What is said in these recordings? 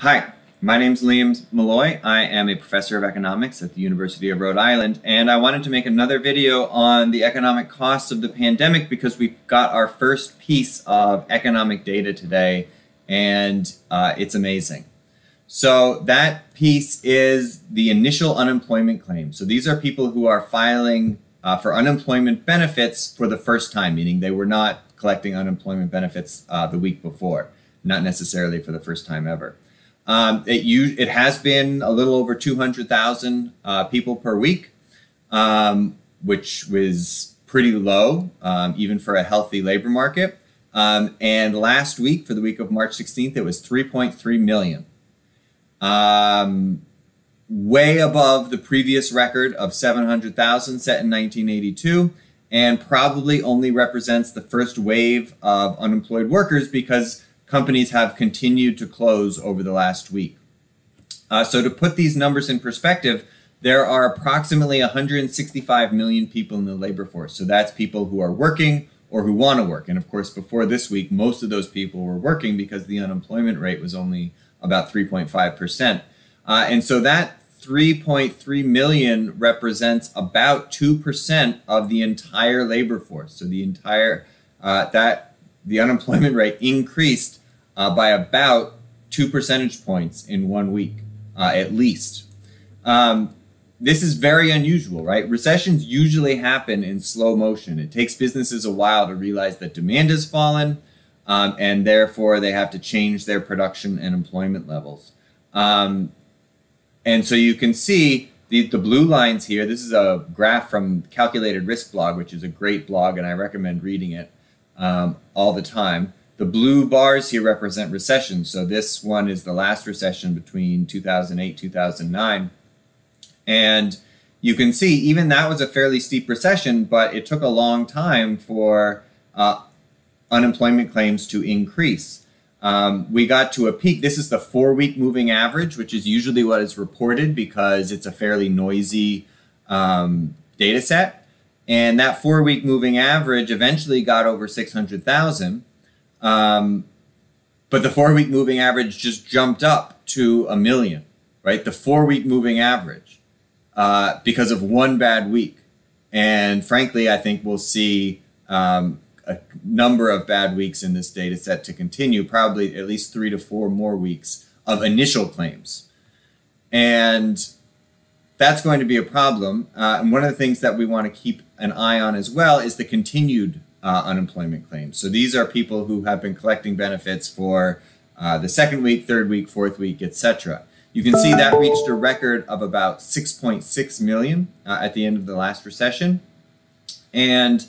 Hi, my name's Liam Malloy. I am a professor of economics at the University of Rhode Island, and I wanted to make another video on the economic costs of the pandemic because we've got our first piece of economic data today, and it's amazing. So that piece is the initial unemployment claim. So these are people who are filing for unemployment benefits for the first time, meaning they were not collecting unemployment benefits the week before, not necessarily for the first time ever. It has been a little over 200,000 people per week, which was pretty low, even for a healthy labor market. And last week, for the week of March 16th, it was 3.3 million. Way above the previous record of 700,000 set in 1982, and probably only represents the first wave of unemployed workers because companies have continued to close over the last week. So to put these numbers in perspective, there are approximately 165 million people in the labor force. So that's people who are working or who want to work. And of course, before this week, most of those people were working because the unemployment rate was only about 3.5%. And so that 3.3 million represents about 2% of the entire labor force. So the entire, the unemployment rate increased by about 2 percentage points in 1 week, at least. This is very unusual, right? Recessions usually happen in slow motion. It takes businesses a while to realize that demand has fallen, and therefore they have to change their production and employment levels. And so you can see the blue lines here. This is a graph from Calculated Risk blog, which is a great blog, and I recommend reading it all the time. The blue bars here represent recession. So this one is the last recession between 2008, 2009. And you can see even that was a fairly steep recession, but it took a long time for unemployment claims to increase. We got to a peak. This is the 4-week moving average, which is usually what is reported because it's a fairly noisy data set. And that 4-week moving average eventually got over 600,000. But the 4-week moving average just jumped up to 1 million, right? The 4-week moving average, because of one bad week. And frankly, I think we'll see a number of bad weeks in this data set to continue, probably at least 3 to 4 more weeks of initial claims. And that's going to be a problem. And one of the things that we want to keep an eye on as well is the continued unemployment claims. So these are people who have been collecting benefits for the 2nd week, 3rd week, 4th week, etc. You can see that reached a record of about 6.6 million at the end of the last recession. And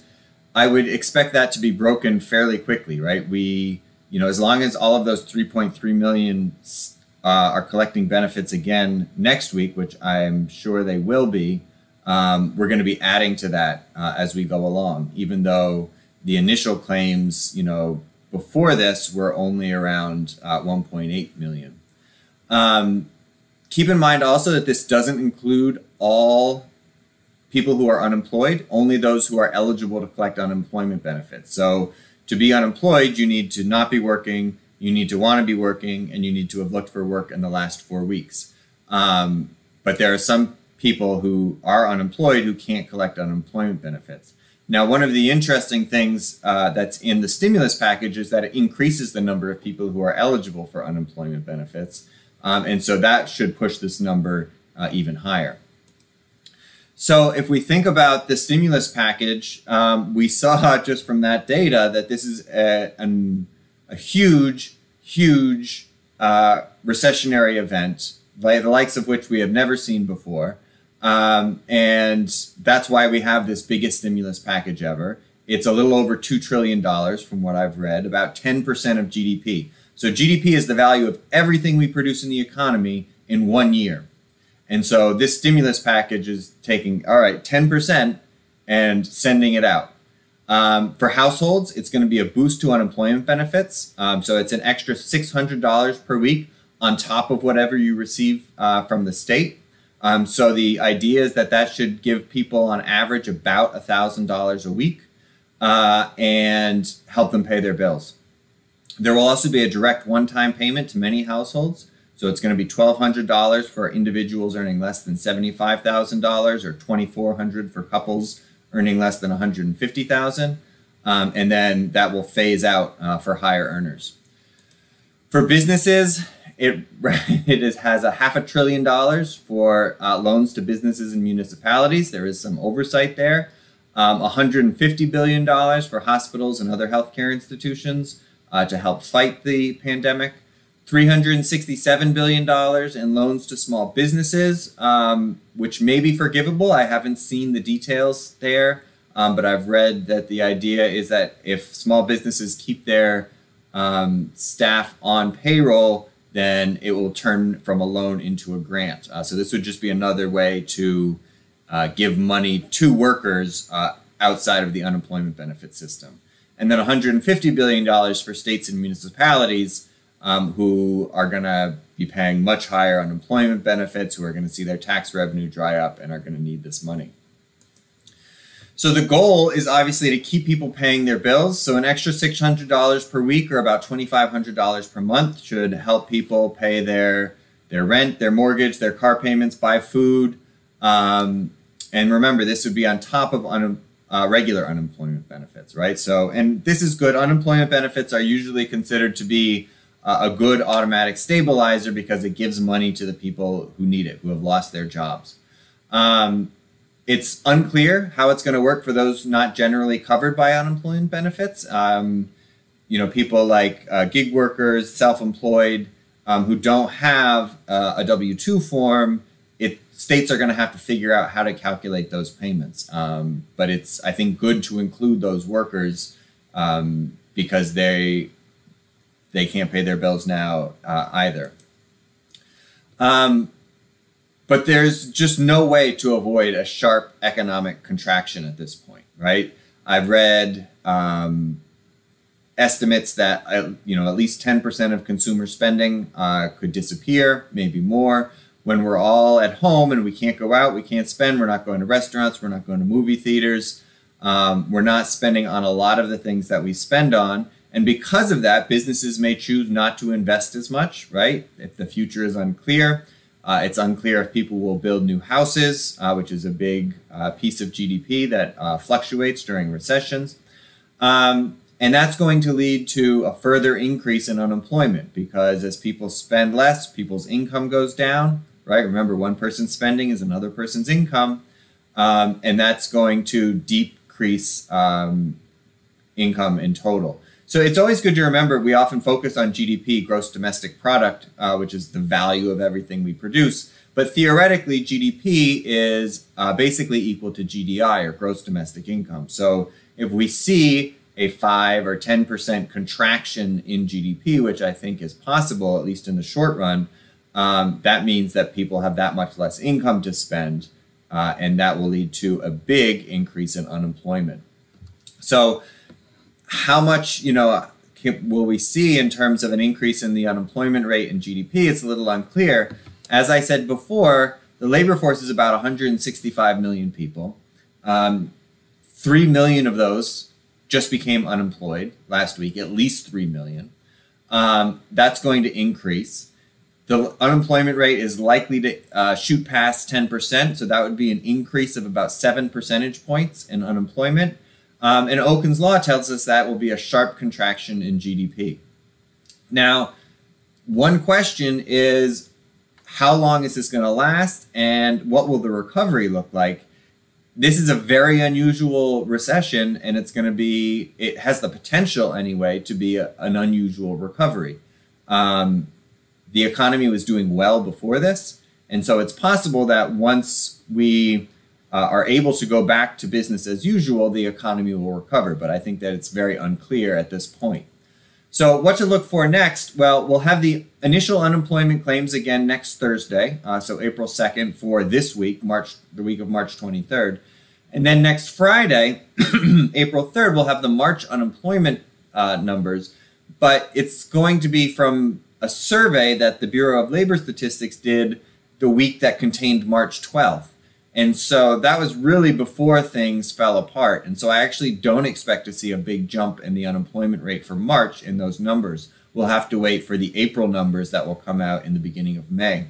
I would expect that to be broken fairly quickly, right? As long as all of those 3.3 million are collecting benefits again next week, which I'm sure they will be, we're going to be adding to that as we go along, even though the initial claims, before this were only around 1.8 million. Keep in mind also that this doesn't include all people who are unemployed, only those who are eligible to collect unemployment benefits. So to be unemployed, you need to not be working, you need to want to be working, and you need to have looked for work in the last 4 weeks. But there are some people who are unemployed who can't collect unemployment benefits. Now, one of the interesting things that's in the stimulus package is that it increases the number of people who are eligible for unemployment benefits. And so that should push this number even higher. So if we think about the stimulus package, we saw just from that data that this is a huge, huge recessionary event, the likes of which we have never seen before. And that's why we have this biggest stimulus package ever. It's a little over $2 trillion from what I've read, about 10% of GDP. So GDP is the value of everything we produce in the economy in 1 year. And so this stimulus package is taking, 10% and sending it out. For households, it's going to be a boost to unemployment benefits. So it's an extra $600 per week on top of whatever you receive from the state. So the idea is that should give people on average about $1,000 a week and help them pay their bills. There will also be a direct one-time payment to many households So it's going to be $1,200 for individuals earning less than $75,000, or $2,400 for couples earning less than $150,000, and then that will phase out for higher earners. For businesses, it has a $500 billion for loans to businesses and municipalities. There is some oversight there. $150 billion for hospitals and other healthcare institutions to help fight the pandemic. $367 billion in loans to small businesses, which may be forgivable. I haven't seen the details there, but I've read that the idea is that if small businesses keep their staff on payroll, then it will turn from a loan into a grant. So this would just be another way to give money to workers outside of the unemployment benefit system. And then $150 billion for states and municipalities who are going to be paying much higher unemployment benefits, who are going to see their tax revenue dry up and are going to need this money. So the goal is obviously to keep people paying their bills. So an extra $600 per week, or about $2,500 per month, should help people pay their rent, their mortgage, their car payments, buy food. And remember, this would be on top of regular unemployment benefits, right? So, and this is good. Unemployment benefits are usually considered to be a good automatic stabilizer because it gives money to the people who need it, who have lost their jobs. It's unclear how it's going to work for those not generally covered by unemployment benefits. People like gig workers, self-employed, who don't have a W-2 form. States are going to have to figure out how to calculate those payments. But it's, I think, good to include those workers because they can't pay their bills now either. But there's just no way to avoid a sharp economic contraction at this point, right? I've read estimates that at least 10% of consumer spending could disappear, maybe more. When we're all at home and we can't go out, we can't spend, we're not going to restaurants, we're not going to movie theaters, we're not spending on a lot of the things that we spend on. And because of that, businesses may choose not to invest as much, right? If the future is unclear, it's unclear if people will build new houses, which is a big piece of GDP that fluctuates during recessions. And that's going to lead to a further increase in unemployment because as people spend less, people's income goes down, right? Remember, one person's spending is another person's income, and that's going to decrease income in total. So it's always good to remember we often focus on GDP, gross domestic product, which is the value of everything we produce. But theoretically, GDP is basically equal to GDI, or gross domestic income. So if we see a 5 or 10% contraction in GDP, which I think is possible, at least in the short run, that means that people have that much less income to spend, and that will lead to a big increase in unemployment. So how much, will we see in terms of an increase in the unemployment rate and GDP? It's a little unclear. As I said before, the labor force is about 165 million people. 3 million of those just became unemployed last week, at least 3 million. That's going to increase. The unemployment rate is likely to shoot past 10%, so that would be an increase of about 7 percentage points in unemployment. And Okun's law tells us that will be a sharp contraction in GDP. Now, one question is, how long is this going to last, and what will the recovery look like? This is a very unusual recession, and it has the potential anyway to be an unusual recovery. The economy was doing well before this, and so it's possible that once we are able to go back to business as usual, the economy will recover. But I think that it's very unclear at this point. So what to look for next? Well, we'll have the initial unemployment claims again next Thursday, so April 2nd for this week, the week of March 23rd. And then next Friday, April 3rd, we'll have the March unemployment numbers. But it's going to be from a survey that the Bureau of Labor Statistics did the week that contained March 12th. And so that was really before things fell apart. And so I actually don't expect to see a big jump in the unemployment rate for March in those numbers. we'll have to wait for the April numbers that will come out in the beginning of May.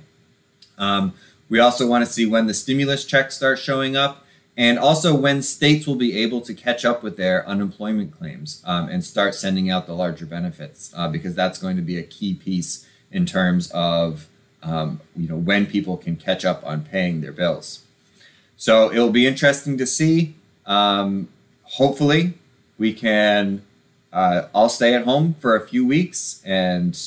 We also want to see when the stimulus checks start showing up, and also when states will be able to catch up with their unemployment claims and start sending out the larger benefits, because that's going to be a key piece in terms of when people can catch up on paying their bills. So it'll be interesting to see. Hopefully we can all stay at home for a few weeks and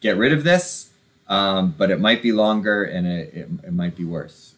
get rid of this, but it might be longer and it might be worse.